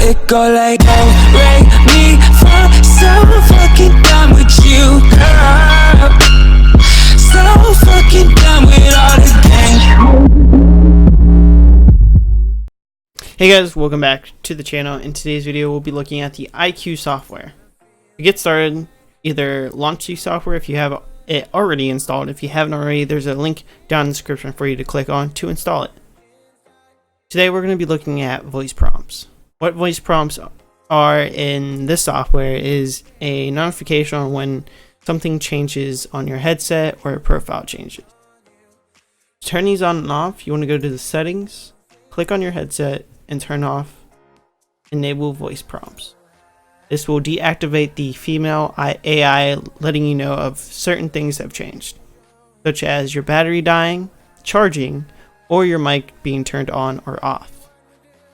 it go like oh, rate me for so fucking done with you, girl. So fucking done with all the game. Hey guys, welcome back to the channel. In today's video, we'll be looking at the ICUE software. To get started, either launch the software if you have it already installed. If you haven't already, there's a link down in the description for you to click on to install it. Today we're going to be looking at voice prompts. What voice prompts are in this software is a notification on when something changes on your headset or a profile changes. To turn these on and off, you want to go to the settings, click on your headset, and turn off enable voice prompts. This will deactivate the female AI, letting you know of certain things that have changed, such as your battery dying, charging, or your mic being turned on or off.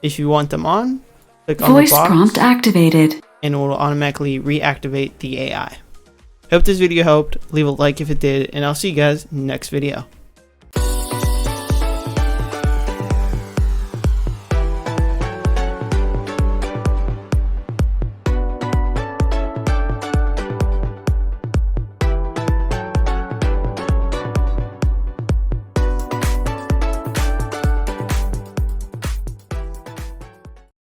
If you want them on, click on voice the box prompt activated, and it will automatically reactivate the AI. Hope this video helped. Leave a like if it did, and I'll see you guys next video.